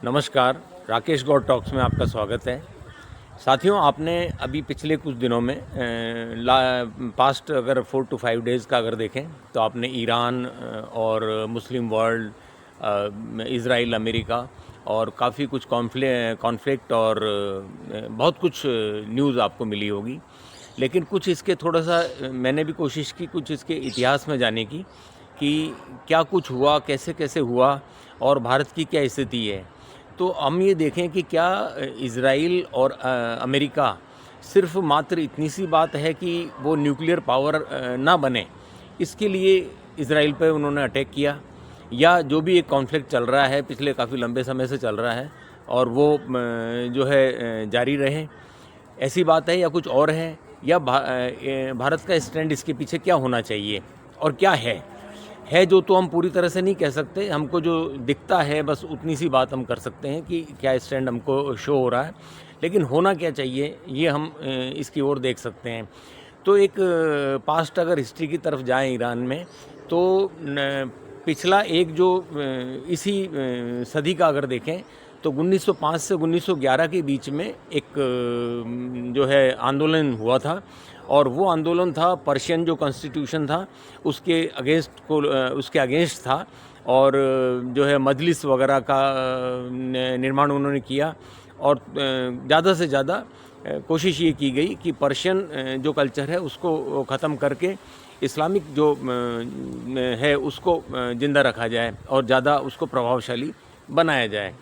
नमस्कार, राकेश गौड़ टॉक्स में आपका स्वागत है। साथियों, आपने अभी पिछले कुछ दिनों में पास्ट अगर 4 to 5 डेज़ का अगर देखें तो आपने ईरान और मुस्लिम वर्ल्ड, इज़राइल, अमेरिका और काफ़ी कुछ कॉन्फ्लिक्ट और बहुत कुछ न्यूज़ आपको मिली होगी। लेकिन कुछ इसके थोड़ा सा मैंने भी कोशिश की कुछ इसके इतिहास में जाने की कि क्या कुछ हुआ, कैसे कैसे हुआ और भारत की क्या स्थिति है। तो हम ये देखें कि क्या इज़राइल और अमेरिका सिर्फ मात्र इतनी सी बात है कि वो न्यूक्लियर पावर ना बने, इसके लिए इज़राइल पे उन्होंने अटैक किया, या जो भी एक कॉन्फ्लिक्ट चल रहा है पिछले काफ़ी लंबे समय से चल रहा है और वो जो है जारी रहे, ऐसी बात है या कुछ और है, या भारत का स्टैंड इसके पीछे क्या होना चाहिए और क्या है जो तो हम पूरी तरह से नहीं कह सकते। हमको जो दिखता है बस उतनी सी बात हम कर सकते हैं कि क्या स्टैंड हमको शो हो रहा है, लेकिन होना क्या चाहिए ये हम इसकी ओर देख सकते हैं। तो एक पास्ट अगर हिस्ट्री की तरफ जाएं ईरान में, तो पिछला एक जो इसी सदी का अगर देखें तो 1905 से 1911 के बीच में एक जो है आंदोलन हुआ था, और वो आंदोलन था पर्शियन जो कॉन्स्टिट्यूशन था उसके अगेंस्ट था, और जो है मजलिस वगैरह का निर्माण उन्होंने किया, और ज़्यादा से ज़्यादा कोशिश ये की गई कि पर्शियन जो कल्चर है उसको ख़त्म करके इस्लामिक जो है उसको ज़िंदा रखा जाए और ज़्यादा उसको प्रभावशाली बनाया जाए।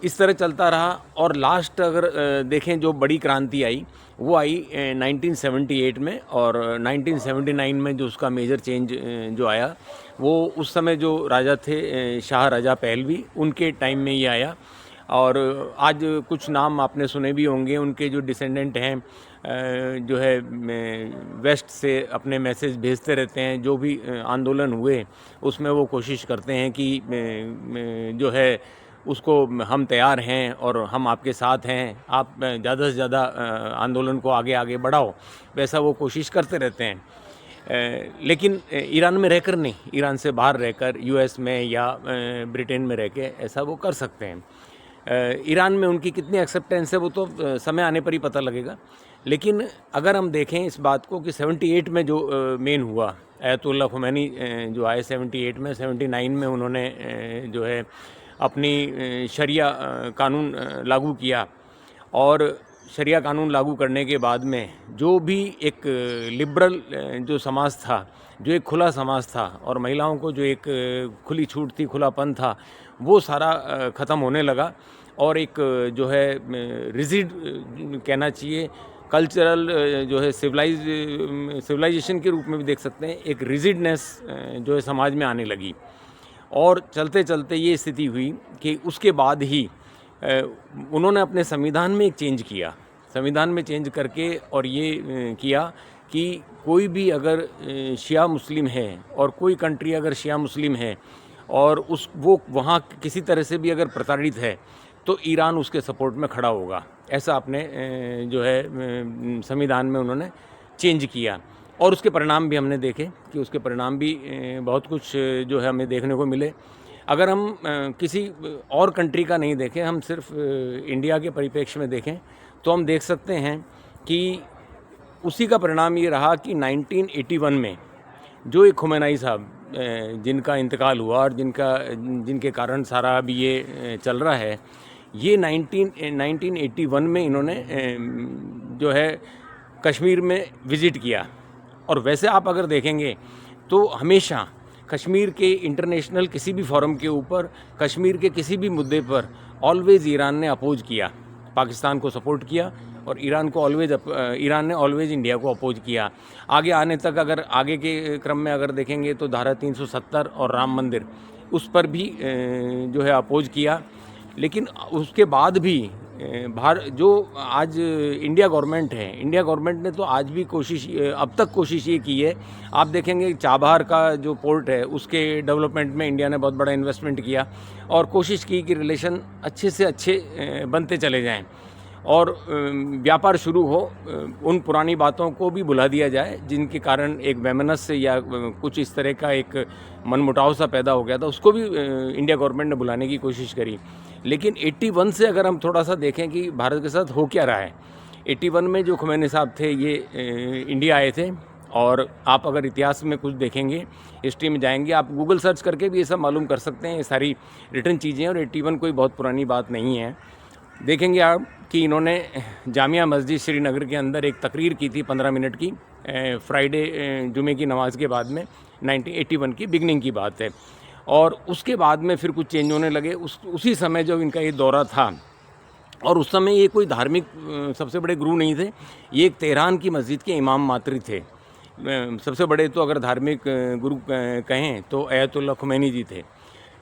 इस तरह चलता रहा, और लास्ट अगर देखें जो बड़ी क्रांति आई वो आई 1978 में, और 1979 में जो उसका मेजर चेंज जो आया वो उस समय जो राजा थे शाह रजा पहलवी, उनके टाइम में ये आया। और आज कुछ नाम आपने सुने भी होंगे, उनके जो डिसेंडेंट हैं जो है वेस्ट से अपने मैसेज भेजते रहते हैं, जो भी आंदोलन हुए उसमें वो कोशिश करते हैं कि जो है उसको हम तैयार हैं और हम आपके साथ हैं, आप ज़्यादा से ज़्यादा आंदोलन को आगे आगे बढ़ाओ, वैसा वो कोशिश करते रहते हैं। लेकिन ईरान में रहकर नहीं, ईरान से बाहर रहकर यूएस में या ब्रिटेन में रह के ऐसा वो कर सकते हैं। ईरान में उनकी कितनी एक्सेप्टेंस है वो तो समय आने पर ही पता लगेगा। लेकिन अगर हम देखें इस बात को कि 78 में जो मेन हुआ, अयतुल्ला खुमैनी जो आए 78 में, 79 में उन्होंने जो है अपनी शरिया कानून लागू किया, और शरिया कानून लागू करने के बाद में जो भी एक लिबरल जो समाज था, जो एक खुला समाज था, और महिलाओं को जो एक खुली छूट थी, खुलापन था, वो सारा ख़त्म होने लगा, और एक जो है रिजिड कहना चाहिए, कल्चरल जो है सिविलाइजेशन के रूप में भी देख सकते हैं, एक रिजिडनेस जो है समाज में आने लगी। और चलते चलते ये स्थिति हुई कि उसके बाद ही उन्होंने अपने संविधान में एक चेंज किया, संविधान में चेंज करके और ये किया कि कोई भी अगर शिया मुस्लिम है, और कोई कंट्री अगर शिया मुस्लिम है और वो वहाँ किसी तरह से भी अगर प्रताड़ित है, तो ईरान उसके सपोर्ट में खड़ा होगा। ऐसा अपने जो है संविधान में उन्होंने चेंज किया, और उसके परिणाम भी हमने देखे कि उसके परिणाम भी बहुत कुछ जो है हमें देखने को मिले। अगर हम किसी और कंट्री का नहीं देखें, हम सिर्फ इंडिया के परिप्रेक्ष्य में देखें, तो हम देख सकते हैं कि उसी का परिणाम ये रहा कि 1981 में जो एक खुमैनी साहब जिनका इंतकाल हुआ और जिनके कारण सारा अभी ये चल रहा है, ये 1981 में इन्होंने जो है कश्मीर में विज़िट किया। और वैसे आप अगर देखेंगे तो हमेशा कश्मीर के इंटरनेशनल किसी भी फोरम के ऊपर, कश्मीर के किसी भी मुद्दे पर ऑलवेज़ ईरान ने अपोज किया, पाकिस्तान को सपोर्ट किया, और ईरान ने ऑलवेज़ इंडिया को अपोज किया। आगे आने तक अगर आगे के क्रम में अगर देखेंगे तो धारा 370 और राम मंदिर, उस पर भी जो है अपोज किया। लेकिन उसके बाद भी जो आज इंडिया गवर्नमेंट है, इंडिया गवर्नमेंट ने तो आज भी अब तक कोशिश ये की है। आप देखेंगे चाबहार का जो पोर्ट है उसके डेवलपमेंट में इंडिया ने बहुत बड़ा इन्वेस्टमेंट किया, और कोशिश की कि रिलेशन अच्छे से अच्छे बनते चले जाएं, और व्यापार शुरू हो, उन पुरानी बातों को भी भुला दिया जाए जिनके कारण एक वैमनस्य या कुछ इस तरह का एक मनमुटाव सा पैदा हो गया था, उसको भी इंडिया गवर्नमेंट ने भुलाने की कोशिश करी। लेकिन 81 से अगर हम थोड़ा सा देखें कि भारत के साथ हो क्या रहा है, 81 में जो खुमैनी साहब थे ये इंडिया आए थे, और आप अगर इतिहास में कुछ देखेंगे, हिस्ट्री में जाएंगे, आप गूगल सर्च करके भी ये सब मालूम कर सकते हैं, ये सारी रिटर्न चीज़ें, और 81 कोई बहुत पुरानी बात नहीं है। देखेंगे आप कि इन्होंने जामिया मस्जिद श्रीनगर के अंदर एक तकरीर की थी 15 मिनट की, फ्राइडे जुमे की नमाज के बाद में, 1981 की बिगनिंग की बात है। और उसके बाद में फिर कुछ चेंज होने लगे। उसी समय जब इनका ये दौरा था, और उस समय ये कोई धार्मिक सबसे बड़े गुरु नहीं थे, ये एक तेहरान की मस्जिद के इमाम मात्र थे। सबसे बड़े तो अगर धार्मिक गुरु कहें तो अयतुल्ला खुमैनी जी थे।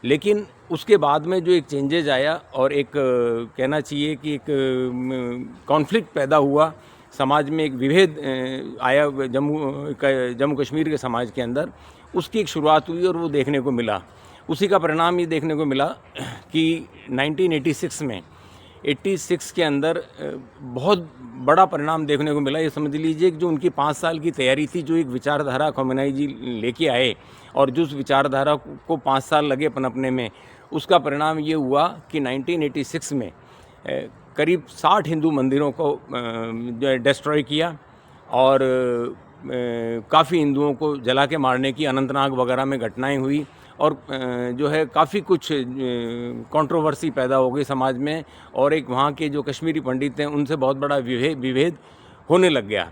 लेकिन उसके बाद में जो एक चेंजेज आया, और एक कहना चाहिए कि एक कॉन्फ्लिक्ट पैदा हुआ समाज में, एक विभेद आया जम्मू कश्मीर के समाज के अंदर, उसकी एक शुरुआत हुई और वो देखने को मिला। उसी का परिणाम ये देखने को मिला कि 1986 में 86 के अंदर बहुत बड़ा परिणाम देखने को मिला। ये समझ लीजिए कि जो उनकी 5 साल की तैयारी थी, जो एक विचारधारा खमेनी जी लेके आए, और जिस विचारधारा को 5 साल लगे पनपने में, उसका परिणाम ये हुआ कि 1986 में करीब 60 हिंदू मंदिरों को डिस्ट्रॉय किया, और काफ़ी हिंदुओं को जला के मारने की अनंतनाग वगैरह में घटनाएं हुई, और जो है काफ़ी कुछ कंट्रोवर्सी पैदा हो गई समाज में, और एक वहाँ के जो कश्मीरी पंडित हैं उनसे बहुत बड़ा विभेद होने लग गया।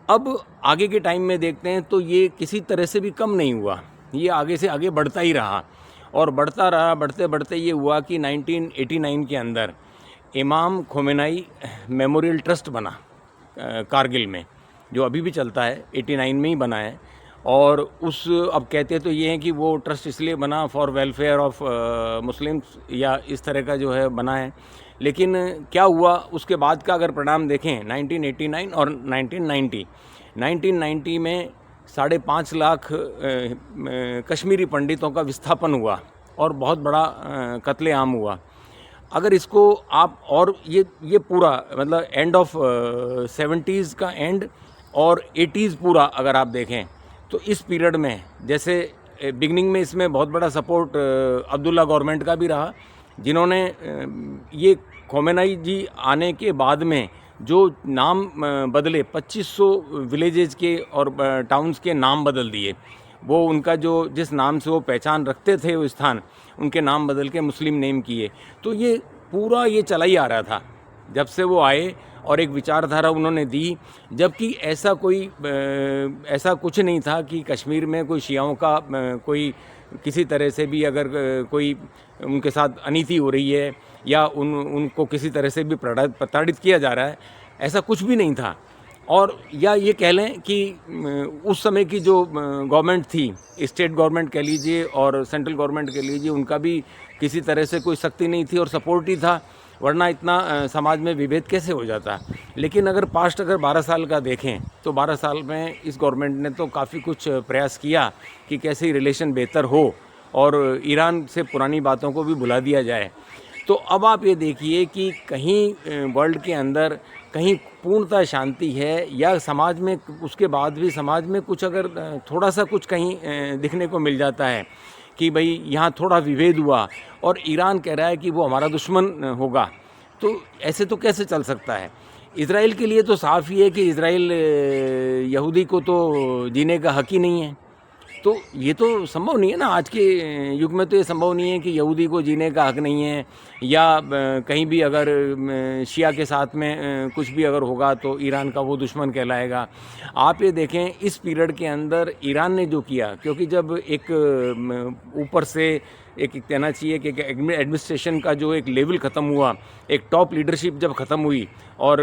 अब आगे के टाइम में देखते हैं तो ये किसी तरह से भी कम नहीं हुआ, ये आगे से आगे बढ़ता ही रहा, और बढ़ता रहा। बढ़ते बढ़ते ये हुआ कि 1989 के अंदर इमाम खोमेनी मेमोरियल ट्रस्ट बना कारगिल में, जो अभी भी चलता है, 89 में ही बना है। और उस अब कहते तो ये हैं कि वो ट्रस्ट इसलिए बना फॉर वेलफेयर ऑफ मुस्लिम्स, या इस तरह का जो है बना है। लेकिन क्या हुआ उसके बाद का अगर परिणाम देखें, 1989 और 1990 में 5.5 लाख कश्मीरी पंडितों का विस्थापन हुआ, और बहुत बड़ा कत्लेआम हुआ। अगर इसको आप, और ये पूरा मतलब एंड ऑफ 70s का एंड, और 80s पूरा अगर आप देखें, तो इस पीरियड में, जैसे बिगनिंग में इसमें बहुत बड़ा सपोर्ट अब्दुल्ला गवर्नमेंट का भी रहा, जिन्होंने ये खोमेनी जी आने के बाद में जो नाम बदले, 2500 विलेजेस के और टाउन्स के नाम बदल दिए। वो उनका जो जिस नाम से वो पहचान रखते थे वो स्थान, उनके नाम बदल के मुस्लिम नेम किए। तो ये पूरा ये चला ही आ रहा था जब से वो आए, और एक विचारधारा उन्होंने दी। जबकि ऐसा कुछ नहीं था कि कश्मीर में कोई शियाओं का कोई किसी तरह से भी अगर कोई उनके साथ अनीति हो रही है, या उनको किसी तरह से भी प्रताड़ित किया जा रहा है, ऐसा कुछ भी नहीं था। और या ये कह लें कि उस समय की जो गवर्नमेंट थी, स्टेट गवर्नमेंट कह लीजिए और सेंट्रल गवर्नमेंट कह लीजिए, उनका भी किसी तरह से कोई सख्ती नहीं थी और सपोर्ट ही था, वरना इतना समाज में विभेद कैसे हो जाता। लेकिन अगर पास्ट 12 साल का देखें तो 12 साल में इस गवर्नमेंट ने तो काफ़ी कुछ प्रयास किया कि कैसे ही रिलेशन बेहतर हो, और ईरान से पुरानी बातों को भी भुला दिया जाए। तो अब आप ये देखिए कि कहीं वर्ल्ड के अंदर कहीं पूर्णतः शांति है, या समाज में उसके बाद भी समाज में कुछ अगर थोड़ा सा कुछ कहीं दिखने को मिल जाता है कि भाई यहाँ थोड़ा विभेद हुआ, और ईरान कह रहा है कि वो हमारा दुश्मन होगा, तो ऐसे तो कैसे चल सकता है। इज़राइल के लिए तो साफ ही है कि इज़राइल यहूदी को तो जीने का हक ही नहीं है। तो ये तो संभव नहीं है ना, आज के युग में तो ये संभव नहीं है कि यहूदी को जीने का हक नहीं है, या कहीं भी अगर शिया के साथ में कुछ भी अगर होगा तो ईरान का वो दुश्मन कहलाएगा। आप ये देखें इस पीरियड के अंदर ईरान ने जो किया, क्योंकि जब एक ऊपर से एक कहना चाहिए कि एडमिनिस्ट्रेशन का जो एक लेवल ख़त्म हुआ, एक टॉप लीडरशिप जब ख़त्म हुई, और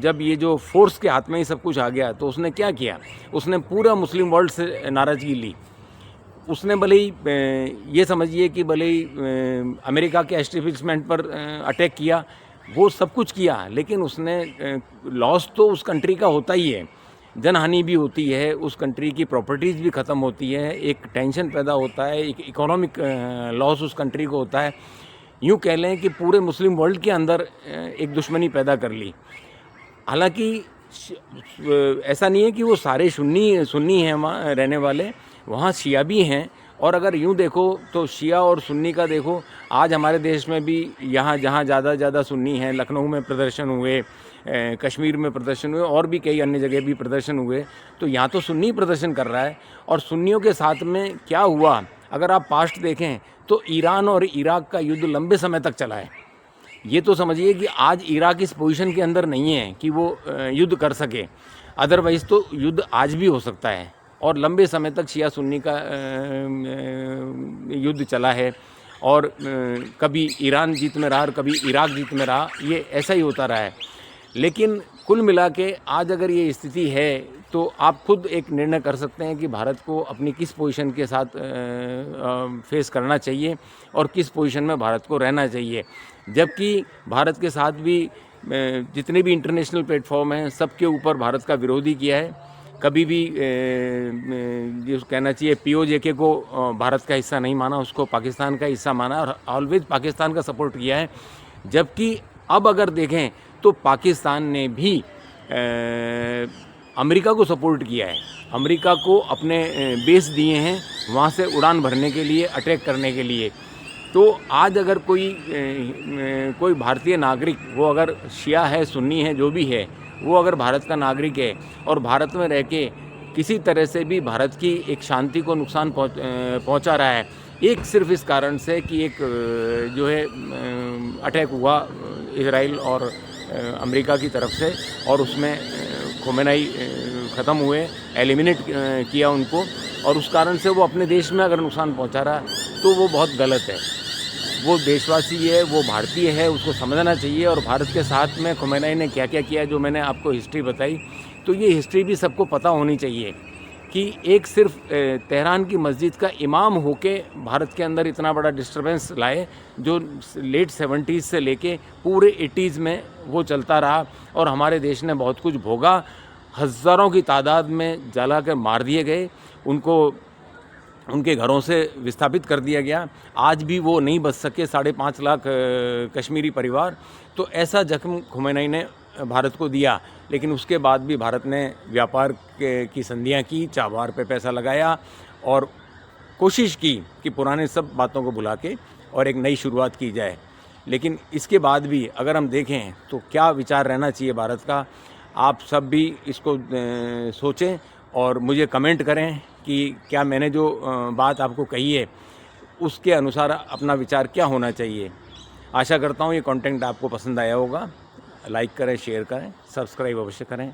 जब ये जो फोर्स के हाथ में ही सब कुछ आ गया, तो उसने क्या किया, उसने पूरा मुस्लिम वर्ल्ड से नाराज़गी ली। उसने भले ही ये समझिए कि भले ही अमेरिका के एस्टेब्लिशमेंट पर अटैक किया, वो सब कुछ किया, लेकिन उसने लॉस तो उस कंट्री का होता ही है, जनहानि भी होती है, उस कंट्री की प्रॉपर्टीज़ भी ख़त्म होती है, एक टेंशन पैदा होता है, एक इकोनॉमिक लॉस उस कंट्री को होता है। यूँ कह लें कि पूरे मुस्लिम वर्ल्ड के अंदर एक दुश्मनी पैदा कर ली। हालांकि ऐसा नहीं है कि वो सारे सुन्नी हैं वहाँ रहने वाले, वहाँ शिया भी हैं, और अगर यूँ देखो तो शिया और सुन्नी का देखो, आज हमारे देश में भी यहाँ जहाँ ज़्यादा सुन्नी हैं, लखनऊ में प्रदर्शन हुए, कश्मीर में प्रदर्शन हुए और भी कई अन्य जगह भी प्रदर्शन हुए, तो यहाँ तो सुन्नी प्रदर्शन कर रहा है। और सुन्नियों के साथ में क्या हुआ, अगर आप पास्ट देखें तो ईरान और इराक का युद्ध लंबे समय तक चला है। ये तो समझिए कि आज इराक इस पोजीशन के अंदर नहीं है कि वो युद्ध कर सके, अदरवाइज़ तो युद्ध आज भी हो सकता है। और लंबे समय तक शिया सुन्नी का युद्ध चला है, और कभी ईरान जीत में रहा और कभी इराक जीत में रहा, ये ऐसा ही होता रहा है। लेकिन कुल मिला के आज अगर ये स्थिति है तो आप खुद एक निर्णय कर सकते हैं कि भारत को अपनी किस पोजीशन के साथ फेस करना चाहिए और किस पोजीशन में भारत को रहना चाहिए। जबकि भारत के साथ भी जितने भी इंटरनेशनल प्लेटफॉर्म हैं, सबके ऊपर भारत का विरोधी किया है। कभी भी जो कहना चाहिए POJK को भारत का हिस्सा नहीं माना, उसको पाकिस्तान का हिस्सा माना और ऑलवेज पाकिस्तान का सपोर्ट किया है। जबकि अब अगर देखें तो पाकिस्तान ने भी अमेरिका को सपोर्ट किया है, अमेरिका को अपने बेस दिए हैं वहाँ से उड़ान भरने के लिए, अटैक करने के लिए। तो आज अगर कोई भारतीय नागरिक, वो अगर शिया है, सुन्नी है, जो भी है, वो अगर भारत का नागरिक है और भारत में रह के किसी तरह से भी भारत की एक शांति को नुकसान पहुंचा रहा है, एक सिर्फ इस कारण से कि एक जो है अटैक हुआ इजराइल और अमेरिका की तरफ से, और उसमें खोमेनी ख़त्म हुए, एलिमिनेट किया उनको, और उस कारण से वो अपने देश में अगर नुकसान पहुंचा रहा तो वो बहुत गलत है। वो देशवासी है, वो भारतीय है, उसको समझना चाहिए। और भारत के साथ में खोमेनी ने क्या क्या किया, जो मैंने आपको हिस्ट्री बताई, तो ये हिस्ट्री भी सबको पता होनी चाहिए कि एक सिर्फ तेहरान की मस्जिद का इमाम होके भारत के अंदर इतना बड़ा डिस्टर्बेंस लाए, जो लेट 70s से लेके पूरे 80s में वो चलता रहा, और हमारे देश ने बहुत कुछ भोगा। हज़ारों की तादाद में जला कर मार दिए गए, उनको उनके घरों से विस्थापित कर दिया गया। आज भी वो नहीं बच सके 5.5 लाख कश्मीरी परिवार। तो ऐसा जख्म खोमेनी ने भारत को दिया, लेकिन उसके बाद भी भारत ने व्यापार की संधियां की, चाबार पे पैसा लगाया और कोशिश की कि पुराने सब बातों को भुला के और एक नई शुरुआत की जाए। लेकिन इसके बाद भी अगर हम देखें तो क्या विचार रहना चाहिए भारत का, आप सब भी इसको सोचें और मुझे कमेंट करें कि क्या मैंने जो बात आपको कही है उसके अनुसार अपना विचार क्या होना चाहिए। आशा करता हूँ ये कंटेंट आपको पसंद आया होगा। लाइक करें, शेयर करें, सब्सक्राइब अवश्य करें।